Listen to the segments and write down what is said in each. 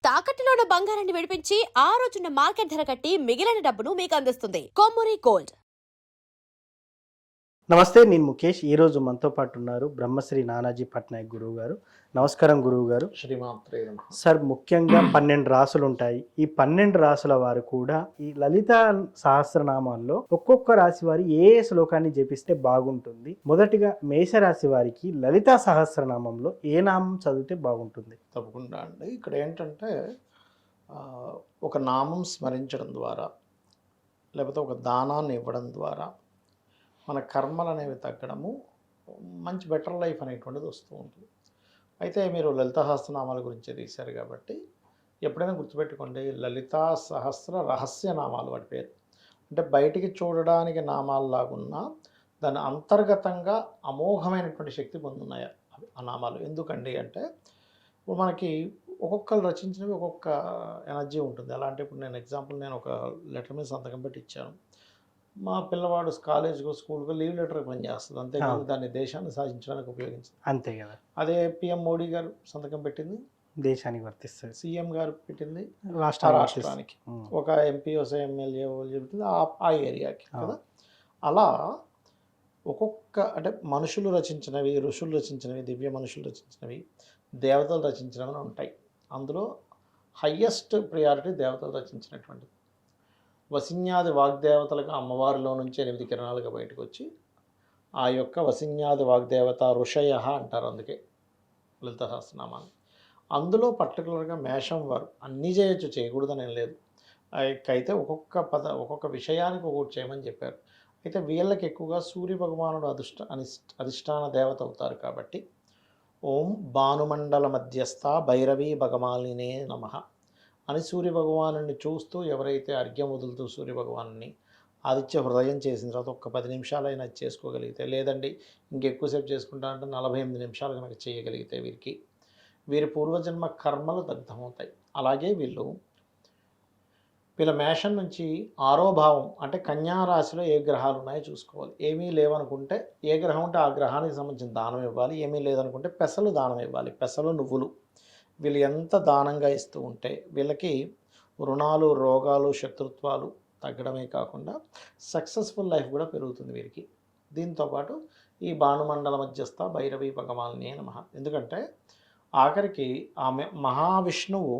తాకట్టులో ఉన్న బంగారాన్ని విడిపించి ఆ రోజున్న మార్కెట్ ధర కట్టి మిగిలిన డబ్బును మీకు అందిస్తుంది కొమ్మూరి గోల్డ్. నమస్తే, నేను ముఖేష్. ఈరోజు మనతో పాటు ఉన్నారు బ్రహ్మశ్రీ నానాజీ పట్నాయక్ గురువు గారు. నమస్కారం గురువు గారు. శ్రీమాత్రే నమః. సార్, ముఖ్యంగా 12 రాసులు ఉంటాయి. ఈ 12 రాసుల వారు కూడా ఈ లలిత సహస్రనామాల్లో ఒక్కొక్క రాశి వారి ఏ శ్లోకాన్ని జపిస్తే బాగుంటుంది? మొదటిగా మేషరాశి వారికి లలిత సహస్రనామంలో ఏ నామం చదివితే బాగుంటుంది? తప్పకుండా అండి. ఇక్కడ ఏంటంటే ఒక నామం స్మరించడం ద్వారా లేకపోతే ఒక దానాన్ని ఇవ్వడం ద్వారా మన కర్మలు అనేవి తగ్గడము, మంచి బెటర్ లైఫ్ అనేటువంటిది వస్తూ ఉంటుంది. అయితే మీరు లలితా సహస్రనామాల గురించి తీశారు కాబట్టి ఎప్పుడైనా గుర్తుపెట్టుకోండి, లలితా సహస్ర రహస్య నామాలు వాటి పేరు. అంటే బయటికి చూడడానికి నామాల్లాగున్నా దాని అంతర్గతంగా అమోఘమైనటువంటి శక్తి పొందున్నాయి ఆ నామాలు. ఎందుకండి అంటే ఇప్పుడు మనకి ఒక్కొక్కరు రచించినవి ఒక్కొక్క ఎనర్జీ ఉంటుంది. ఎలా అంటే ఇప్పుడు నేను ఒక లెటర్ మీద సంతకం పెట్టి ఇచ్చాను. మా పిల్లవాడు కాలేజ్కో స్కూల్కో లీవ్ లెటర్ పనిచేస్తుంది, అంతేకాదు దాన్ని దేశాన్ని సాధించడానికి ఉపయోగించింది. అంతే కదా. అదే పిఎం మోడీ గారు సంతకం పెట్టింది దేశానికి వర్తిస్తుంది. సీఎం గారు పెట్టింది రాష్ట్రానికి, ఒక ఎంపీఓ ఎమ్మెల్యే చెబుతుంది ఆ ఏరియాకి కదా. అలా ఒక్కొక్క అంటే మనుషులు రచించినవి, ఋషులు రచించినవి, దివ్య మనుషులు రచించినవి, దేవతలు రచించినవి ఉంటాయి. అందులో హయ్యెస్ట్ ప్రియారిటీ దేవతలు రచించినటువంటిది. వసిన్యాది వాగ్దేవతలకు అమ్మవారిలో నుంచి 8 కిరణాలుగా బయటకు వచ్చి ఆ యొక్క వసిన్యాది వాగ్దేవత ఋషయ అంటారు, అందుకే లలిత సహస్రనామాన్ని. అందులో పర్టికులర్గా మేషం వారు అన్నీ చేయొచ్చు, చేయకూడదని ఏం లేదు. అయితే ఒక్కొక్క విషయానికి ఒక్కొక్కటి చేయమని చెప్పారు. అయితే వీళ్ళకి ఎక్కువగా సూర్య భగవానుడు అధిష్టాన దేవత అవుతారు కాబట్టి ఓం భానుమండల మధ్యస్థ భైరవీ భగమాలినే నమః అని సూర్య భగవాను చూస్తూ ఎవరైతే అర్ఘ్యం వదులుతూ సూర్య భగవాను ఆదిత్య హృదయం చేసిన తర్వాత ఒక్క 10 నిమిషాలైనా చేసుకోగలిగితే, లేదండి ఇంకెక్కువసేపు చేసుకుంటా అంటే 48 నిమిషాలు కనుక చేయగలిగితే వీరి పూర్వజన్మ కర్మలు దగ్ధమవుతాయి. అలాగే వీళ్ళ మేషం నుంచి 6వ భావం అంటే కన్యా రాశిలో ఏ గ్రహాలు ఉన్నాయో చూసుకోవాలి. ఏమీ లేవనుకుంటే ఏ గ్రహం ఉంటే ఆ గ్రహానికి సంబంధించిన దానం ఇవ్వాలి. ఏమీ లేదనుకుంటే పెసలు దానం ఇవ్వాలి. పెసలు, నువ్వులు వీళ్ళు ఎంత దానంగా ఇస్తూ ఉంటే వీళ్ళకి రుణాలు, రోగాలు, శత్రుత్వాలు తగ్గడమే కాకుండా సక్సెస్ఫుల్ లైఫ్ కూడా పెరుగుతుంది వీరికి. దీంతోపాటు ఈ భానుమండల మధ్యస్థ భైరవీ భగమాలినే నమః. ఎందుకంటే ఆఖరికి ఆమె మహావిష్ణువు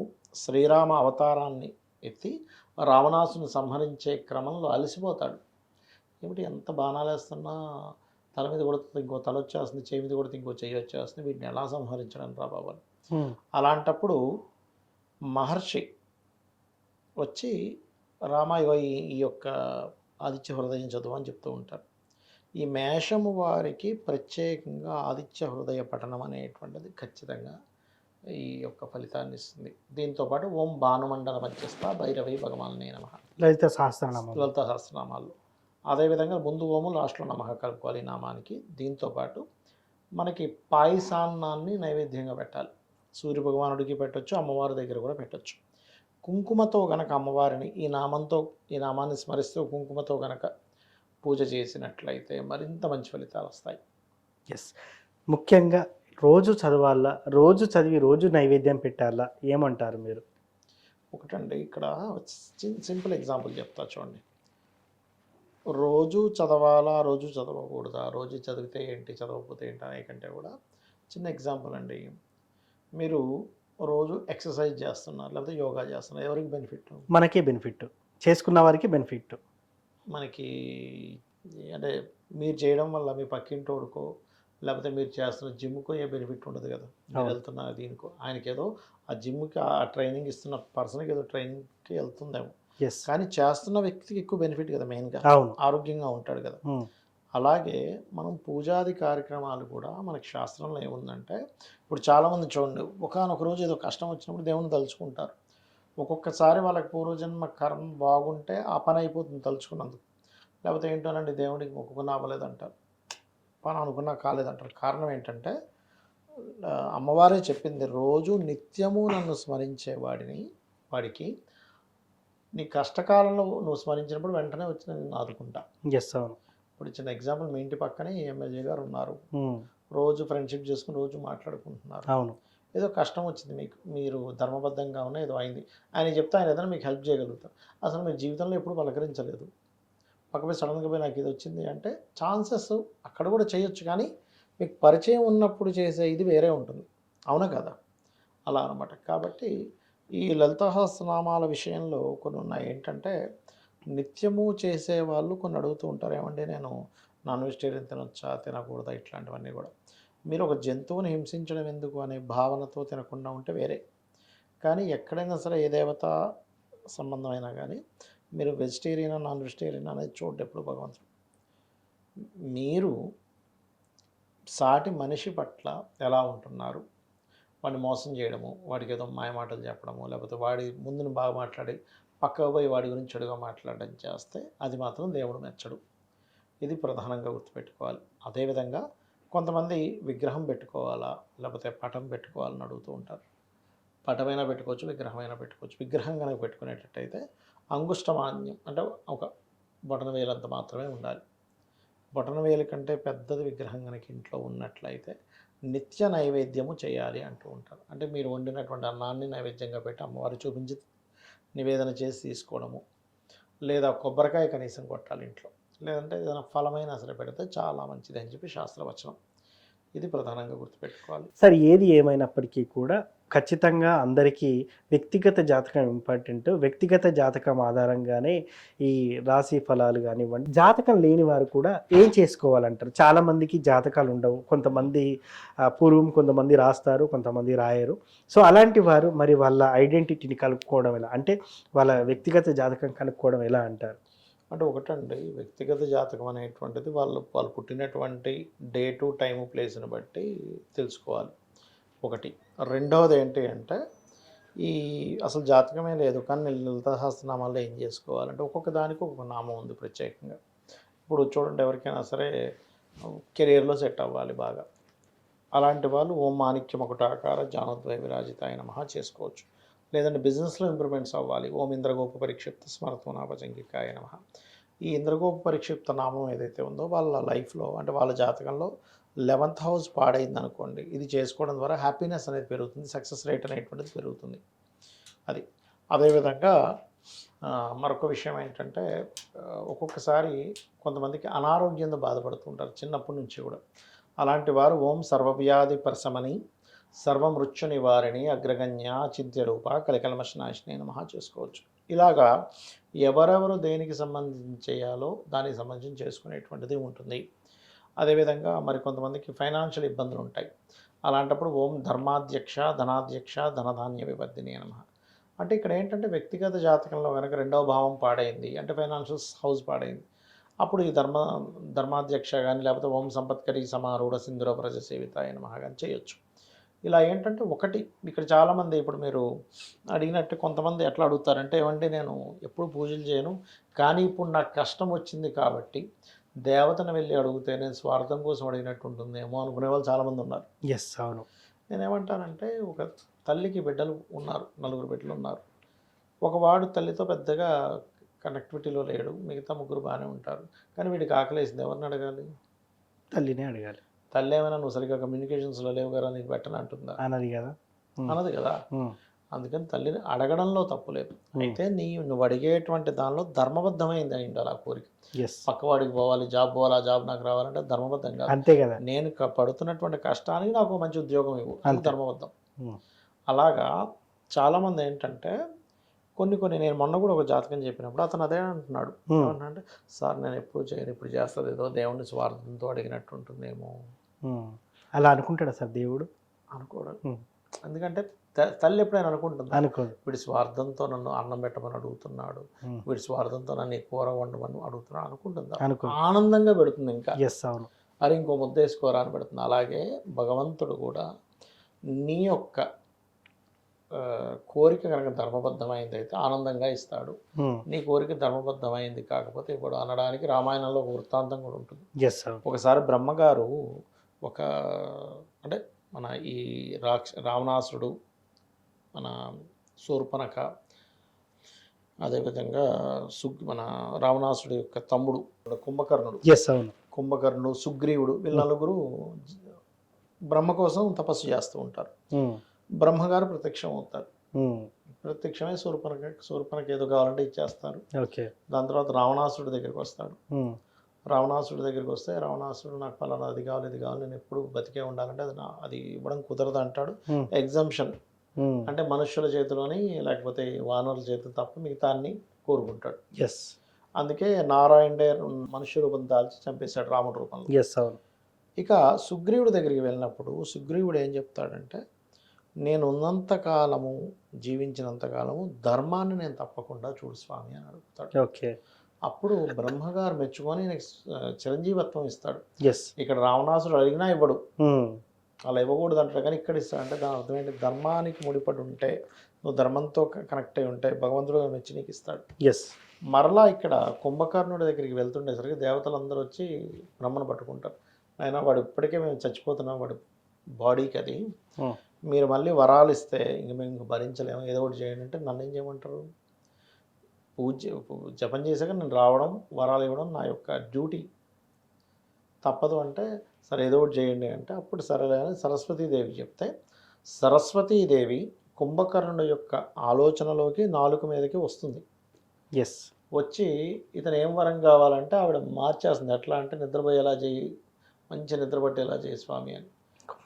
శ్రీరామ అవతారాన్ని ఎత్తి రావణాసుని సంహరించే క్రమంలో అలసిపోతాడు. ఏమిటి ఎంత బాణాలు వేస్తున్నా తల మీద కొడుతుంది, ఇంకో తల వచ్చేస్తుంది, చేయి మీద కొడితే ఇంకో చెయ్యి వచ్చేస్తుంది, వీటిని ఎలా సంహరించడం రా బాబు అని. అలాంటప్పుడు మహర్షి వచ్చి ఈ యొక్క ఆదిత్య హృదయం చదువు అని చెప్తూ ఉంటారు. ఈ మేషము వారికి ప్రత్యేకంగా ఆదిత్య హృదయ పఠనం అనేటువంటిది ఖచ్చితంగా ఈ యొక్క ఫలితాన్ని ఇస్తుంది. దీంతోపాటు ఓం భానుమండల మధ్యస్థ భైరవీ భగవానే నమః లలిత సహస్రనామాలు. అదేవిధంగా ముందు ఓము లాస్ట్లో నమః కలుపుకోవాలి ఈ నామానికి. దీంతోపాటు మనకి పాయసాన్నాన్ని నైవేద్యంగా పెట్టాలి. సూర్య భగవానుడికి పెట్టొచ్చు, అమ్మవారి దగ్గర కూడా పెట్టొచ్చు. కుంకుమతో గనక అమ్మవారిని ఈ నామాన్ని స్మరిస్తూ కుంకుమతో గనక పూజ చేసినట్లయితే మరింత మంచి ఫలితాలు వస్తాయి. ఎస్, ముఖ్యంగా రోజు చదవాలా, రోజు చదివి రోజు నైవేద్యం పెట్టాలా, ఏమంటారు మీరు? ఒకటండి, ఇక్కడ సింపుల్ ఎగ్జాంపుల్ చెప్తా చూడండి. రోజు చదవాలా, రోజు చదవకూడదా, రోజు చదివితే ఏంటి, చదవకపోతే ఏంటి అనే కంటే కూడా చిన్న ఎగ్జాంపుల్ అండి. మీరు రోజు ఎక్సర్సైజ్ చేస్తున్నారు, లేకపోతే యోగా చేస్తున్నారు, ఎవరికి బెనిఫిట్? మనకే బెనిఫిట్, చేసుకున్న వారికి బెనిఫిట్. మనకి అంటే మీరు చేయడం వల్ల మీ పక్కింటోడుకో లేకపోతే మీరు చేస్తున్న జిమ్కో ఏ బెనిఫిట్ ఉండదు కదా. మీరు వెళ్తున్న దీనికో ఆయనకి ఏదో ఆ జిమ్కి ఆ ట్రైనింగ్ ఇస్తున్న పర్సన్కి ఏదో ట్రైనింగ్కి వెళ్తుందేమో, కానీ చేస్తున్న వ్యక్తికి ఎక్కువ బెనిఫిట్ కదా, మెయిన్గా ఆరోగ్యంగా ఉంటాడు కదా. అలాగే మనం పూజాది కార్యక్రమాలు కూడా మనకి శాస్త్రంలో ఏముందంటే, ఇప్పుడు చాలామంది చూడండి, ఒకనొక రోజు ఏదో కష్టం వచ్చినప్పుడు దేవుని తలుచుకుంటారు. ఒక్కొక్కసారి వాళ్ళకి పూర్వజన్మ కర్మ బాగుంటే ఆ పని అయిపోతుంది తలుచుకున్నందుకు. లేకపోతే ఏంటోనండి దేవుడికి మొక్కుకున్నా అవ్వలేదంటారు, పని అనుకున్నా కాలేదంటారు. కారణం ఏంటంటే అమ్మవారే చెప్పింది, రోజు నిత్యము నన్ను స్మరించే వాడికి నీ కష్టకాలంలో నువ్వు స్మరించినప్పుడు వెంటనే వచ్చి నేను ఆదుకుంటా. ఇప్పుడు చిన్న ఎగ్జాంపుల్, మీ ఇంటి పక్కనే ఎమ్మెల్యే గారు ఉన్నారు, రోజు ఫ్రెండ్షిప్ చేసుకుని రోజు మాట్లాడుకుంటున్నారు. అవును, ఏదో కష్టం వచ్చింది మీకు, మీరు ధర్మబద్ధంగా ఉన్న ఏదో అయింది, ఆయన చెప్తే ఆయన ఏదైనా మీకు హెల్ప్ చేయగలుగుతారు. అసలు మీరు జీవితంలో ఎప్పుడు పలకరించలేదు, పక్కపై సడన్గా పోయి నాకు ఇది వచ్చింది అంటే ఛాన్సెస్ అక్కడ కూడా చేయొచ్చు, కానీ మీకు పరిచయం ఉన్నప్పుడు చేసే ఇది వేరే ఉంటుంది, అవునా కదా? అలా అనమాట. కాబట్టి ఈ లలితా సహస్రనామాల విషయంలో కొన్ని ఉన్నాయి. ఏంటంటే నిత్యము చేసేవాళ్ళు కొన్ని అడుగుతూ ఉంటారు, ఏమంటే నేను నాన్ వెజిటేరియన్ తినొచ్చా తినకూడదా ఇట్లాంటివన్నీ కూడా. మీరు ఒక జంతువుని హింసించడం ఎందుకు అనే భావనతో తినకుండా ఉంటే వేరే, కానీ ఎక్కడైనా సరే ఏ దేవత సంబంధమైనా కానీ మీరు వెజిటేరియన్ నాన్ వెజిటేరియన్ అనేది చూడండి ఎప్పుడు భగవంతుడు. మీరు సాటి మనిషి పట్ల ఎలా ఉంటున్నారు, వాడిని మోసం చేయడము, వాడికి ఏదో మాయమాటలు చెప్పడము, లేకపోతే వాడి ముందుని బాగా మాట్లాడి పక్కకు పోయి వాడి గురించి చెడుగా మాట్లాడడం చేస్తే అది మాత్రం దేవుడు మెచ్చడు. ఇది ప్రధానంగా గుర్తుపెట్టుకోవాలి. అదేవిధంగా కొంతమంది విగ్రహం పెట్టుకోవాలా లేకపోతే పటం పెట్టుకోవాలని అడుగుతూ ఉంటారు. పటమైనా పెట్టుకోవచ్చు, విగ్రహమైనా పెట్టుకోవచ్చు. విగ్రహం కనుక పెట్టుకునేటట్టయితే అంగుష్టమాన్యం అంటే ఒక బొటన వేలంత మాత్రమే ఉండాలి. బొటన వేలు కంటే పెద్దది విగ్రహం కనుక ఇంట్లో ఉన్నట్లయితే నిత్య నైవేద్యము చేయాలి అంటూ ఉంటారు. అంటే మీరు వండినటువంటి అన్నాన్ని నైవేద్యంగా పెట్టి అమ్మవారు చూపించి నివేదన చేసి తీసుకోవడము, లేదా కొబ్బరికాయ కనీసం కొట్టాలి ఇంట్లో, లేదంటే ఏదైనా ఫలమైనా సరే పెడితే చాలా మంచిది అని చెప్పి శాస్త్రవచనం. ఇది ప్రధానంగా గుర్తుపెట్టుకోవాలి. సార్ ఏది ఏమైనప్పటికీ కూడా ఖచ్చితంగా అందరికీ వ్యక్తిగత జాతకం ఇంపార్టెంట్. వ్యక్తిగత జాతకం ఆధారంగానే ఈ రాశి ఫలాలు కానివ్వండి. జాతకం లేని వారు కూడా ఏం చేసుకోవాలంటారు? చాలామందికి జాతకాలు ఉండవు, కొంతమంది పూర్వం కొంతమంది రాస్తారు, కొంతమంది రాయరు. సో అలాంటి వారు మరి వాళ్ళ ఐడెంటిటీని కలుపుకోవడం ఎలా, అంటే వాళ్ళ వ్యక్తిగత జాతకం కనుక్కోవడం ఎలా అంటారు? అంటే ఒకటండి, వ్యక్తిగత జాతకం అనేటువంటిది వాళ్ళు పుట్టినటువంటి డేటు టైము ప్లేస్ని బట్టి తెలుసుకోవాలి ఒకటి. రెండవది ఏంటి అంటే ఈ అసలు జాతకమే లేదు కానీ లలితా సహస్రనామాల్లో ఏం చేసుకోవాలంటే ఒక్కొక్క దానికి ఒక్కొక్క నామం ఉంది ప్రత్యేకంగా. ఇప్పుడు చూడండి, ఎవరికైనా సరే కెరియర్లో సెట్ అవ్వాలి బాగా, అలాంటి వాళ్ళు ఓం మాణిక్యం ఒకటాకార జానోద్వయ విరాజితాయ నమః చేసుకోవచ్చు. లేదంటే బిజినెస్లో ఇంప్రూవ్మెంట్స్ అవ్వాలి, ఓం ఇంద్రగోప పరిక్షిప్త స్మరత్వనాభజంగికాయ నమః. ఈ ఇంద్రగోప పరిక్షిప్త నామం ఏదైతే ఉందో వాళ్ళ లైఫ్లో అంటే వాళ్ళ జాతకంలో 11th హౌస్ పాడైంది అనుకోండి, ఇది చేసుకోవడం ద్వారా హ్యాపీనెస్ అనేది పెరుగుతుంది, సక్సెస్ రేట్ అనేటువంటిది పెరుగుతుంది. అది అదేవిధంగా మరొక విషయం ఏంటంటే ఒక్కొక్కసారి కొంతమందికి అనారోగ్యంతో బాధపడుతుంటారు చిన్నప్పటి నుంచి కూడా. అలాంటి వారు ఓం సర్వవ్యాధి పరశమని సర్వమృత్యు నివారిణి అగ్రగణ్య చింత్య రూప కలికల్మషనాశిని నమః చేసుకోవచ్చు. ఇలాగా ఎవరెవరు దేనికి సంబంధించి చేయాలో దానికి సంబంధించి చేసుకునేటువంటిది ఉంటుంది. అదేవిధంగా మరి కొంతమందికి ఫైనాన్షియల్ ఇబ్బందులు ఉంటాయి. అలాంటప్పుడు ఓం ధర్మాధ్యక్ష ధనాధ్యక్ష ధనధాన్య వివర్ధిని నమః. అంటే ఇక్కడ ఏంటంటే వ్యక్తిగత జాతకంలో కనుక 2వ భావం పాడైంది అంటే ఫైనాన్షియల్ హౌస్ పాడైంది, అప్పుడు ఈ ధర్మాధ్యక్ష కానీ లేకపోతే ఓం సంపత్కరి సమారూఢ సింధుర ప్రజ సేవితాయ నమః కానీ చేయొచ్చు. ఇలా ఏంటంటే ఒకటి ఇక్కడ చాలామంది ఇప్పుడు మీరు అడిగినట్టు కొంతమంది ఎట్లా అడుగుతారంటే, ఏమంటే నేను ఎప్పుడు పూజలు చేయను కానీ ఇప్పుడు నాకు కష్టం వచ్చింది కాబట్టి దేవతను వెళ్ళి అడిగితే నేను స్వార్థం కోసం అడిగినట్టు ఉంటుందేమో అనుకునే వాళ్ళు చాలామంది ఉన్నారు. ఎస్, అవును. నేనేమంటానంటే ఒక తల్లికి బిడ్డలు ఉన్నారు, 4 బిడ్డలు ఉన్నారు. ఒకవాడు తల్లితో పెద్దగా కనెక్టివిటీలో లేడు, మిగతా 3 బాగానే ఉంటారు. కానీ వీడికి ఆకలేసింది, ఎవరిని అడగాలి? తల్లినే అడగాలి. తల్లి ఏమైనా నువ్వు సరిగ్గా కమ్యూనికేషన్స్లో లేవు కదా నీకు పెట్టను అంటుందా? అన్నది కదా, అన్నది కదా. అందుకని తల్లిని అడగడంలో తప్పు లేదు. అయితే నువ్వు అడిగేటువంటి దానిలో ధర్మబద్ధమైంది అయింది అలా కోరిక. పక్కవాడికి పోవాలి, జాబ్ పోవాలి, ఆ జాబ్ నాకు రావాలంటే ధర్మబద్ధం కాదు. అంతే కదా. నేను పడుతున్నటువంటి కష్టానికి నాకు మంచి ఉద్యోగం ఇవ్వు, అది ధర్మబద్ధం. అలాగా చాలామంది ఏంటంటే కొన్ని నేను మొన్న కూడా ఒక జాతకం చెప్పినప్పుడు అతను అదే అంటున్నాడు, ఏమన్నా సార్ నేను ఎప్పుడు చేయను, ఇప్పుడు చేస్తుంది ఏదో దేవుడిని స్వార్థంతో అడిగినట్టు ఉంటుందేమో. అలా అనుకుంటాడా సార్ దేవుడు? అనుకోడు. ఎందుకంటే తల్లి ఎప్పుడైనా అనుకుంటుంది, అనుకోదు. వీడి స్వార్థంతో నన్ను అన్నం పెట్టమని అడుగుతున్నాడు, వీడి స్వార్థంతో నన్ను ఈ కూర వండమని అడుగుతున్నాడు అనుకుంటుందా? ఆనందంగా పెడుతుంది. ఇంకా అవును, అది ఇంకో ముద్ద వేసుకోరా అని పెడుతుంది. అలాగే భగవంతుడు కూడా నీ యొక్క కోరిక కనుక ధర్మబద్ధమైంది అయితే ఆనందంగా ఇస్తాడు, నీ కోరిక ధర్మబద్ధమైంది కాకపోతే ఇప్పుడు అనడానికి రామాయణంలో ఒక వృత్తాంతం కూడా ఉంటుంది. ఒకసారి బ్రహ్మగారు ఒక అంటే మన ఈ రావణాసురుడు, మన శూర్పణఖ, అదేవిధంగా మన రావణాసురుడు యొక్క తమ్ముడు కుంభకర్ణుడు, సుగ్రీవుడు, వీళ్ళ 4 బ్రహ్మ కోసం తపస్సు చేస్తూ ఉంటారు. బ్రహ్మగారు ప్రత్యక్షం అవుతారు. ఉమ్, ప్రత్యక్షమై శూర్పణకి ఏదో కావాలంటే ఇచ్చేస్తారు. ఓకే. దాని తర్వాత రావణాసుడి దగ్గరికి వస్తాడు. ఉమ్, రావణాసుడి దగ్గరికి వస్తే రావణాసుడు నాకు పలానా అది కావాలి ఇది కావాలి నేను ఎప్పుడు బతికే ఉండాలంటే అది ఇవ్వడం కుదరదు అంటాడు. ఉమ్, ఎగ్జంప్షన్ ఉమ్, అంటే మనుష్యుల చేతిలోని లేకపోతే వానరుల చేతులు తప్ప మిగతా అన్ని కోరుకుంటాడు. ఎస్, అందుకే నారాయణుడే మనుష్య రూపం దాల్చి చంపేశాడు రాముడి రూపంలో. ఎస్, అవును. ఇక సుగ్రీవుడి దగ్గరికి వెళ్ళినప్పుడు సుగ్రీవుడు ఏం చెప్తాడంటే నేను ఉన్నంత కాలము జీవించినంత కాలము ధర్మాన్ని నేను తప్పకుండా చూడు స్వామి అని అడుగుతాడు. ఓకే. అప్పుడు బ్రహ్మగారు మెచ్చుకొని చిరంజీవత్వం ఇస్తాడు. ఎస్. ఇక్కడ రావణాసుడు అడిగినా ఇవ్వడు, ఉమ్, అలా ఇవ్వకూడదు అంటాడు, కానీ ఇక్కడ ఇస్తాడంటే దాని అర్థం ఏంటి? ధర్మానికి ముడిపడి ఉంటే నువ్వు ధర్మంతో కనెక్ట్ అయి ఉంటే భగవంతుడు మెచ్చి నీకు ఇస్తాడు. ఎస్. మరలా ఇక్కడ కుంభకర్ణుడి దగ్గరికి వెళ్తుండేసరికి దేవతలందరూ వచ్చి బ్రహ్మను పట్టుకుంటారు. అయినా వాడు ఇప్పటికే మేము చచ్చిపోతున్నాం, వాడి బాడీకి అది ఉమ్, మీరు మళ్ళీ వరాలు ఇస్తే ఇంక మేము ఇంక భరించలేము, ఏదో ఒకటి చేయండి అంటే నన్ను ఏం చేయమంటారు? జపం చేశాక నేను రావడం వరాలు ఇవ్వడం నా యొక్క డ్యూటీ, తప్పదు అంటే సరే ఏదో ఒకటి చేయండి అంటే అప్పుడు సరేలే అని సరస్వతీదేవి చెప్తే సరస్వతీదేవి కుంభకర్ణుడి యొక్క ఆలోచనలోకి నాలుక మీదకి వస్తుంది. ఎస్. వచ్చి ఇతను ఏం వరం కావాలంటే ఆవిడ మార్చేస్తుంది. ఎట్లా అంటే నిద్రపోయేలా చేయి, మంచి నిద్రపట్టేలా చేయి స్వామి అని.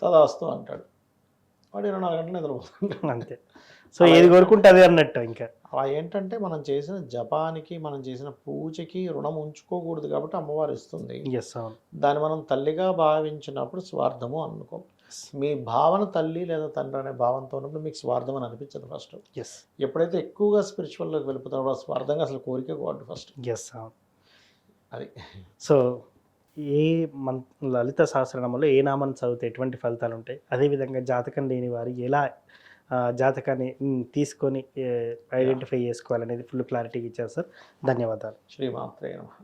తదాస్తు అంటాడు. వాడు 24 గంటలు నిద్రపోతుంటాడు. అంతే. సో ఏది కోరుకుంటే అదే అన్నట్టు ఇంకా. అలా ఏంటంటే మనం చేసిన జపానికి మనం చేసిన పూజకి రుణం ఉంచుకోకూడదు కాబట్టి అమ్మవారు ఇస్తుంది. ఎస్, అవును. దాన్ని మనం తల్లిగా భావించినప్పుడు స్వార్థము అనుకో. మీ భావన తల్లి లేదా తండ్రి అనే భావంతో ఉన్నప్పుడు మీకు స్వార్థం అని అనిపించదు ఫస్ట్. ఎస్. ఎప్పుడైతే ఎక్కువగా స్పిరిచువల్లోకి వెళ్ళిపోతాడో స్వార్థంగా అసలు కోరిక కోవద్దు ఫస్ట్. ఎస్, అవును. అది. సో ఏ లలిత సహస్రనామంలో ఏ నామాన్ని చదివితే ఎటువంటి ఫలితాలు ఉంటాయి, అదేవిధంగా జాతకం లేని వారు ఎలా జాతకాన్ని తీసుకొని ఐడెంటిఫై చేసుకోవాలనేది ఫుల్ క్లారిటీగా ఇచ్చారు సార్. ధన్యవాదాలు. శ్రీమాత్రే నమః.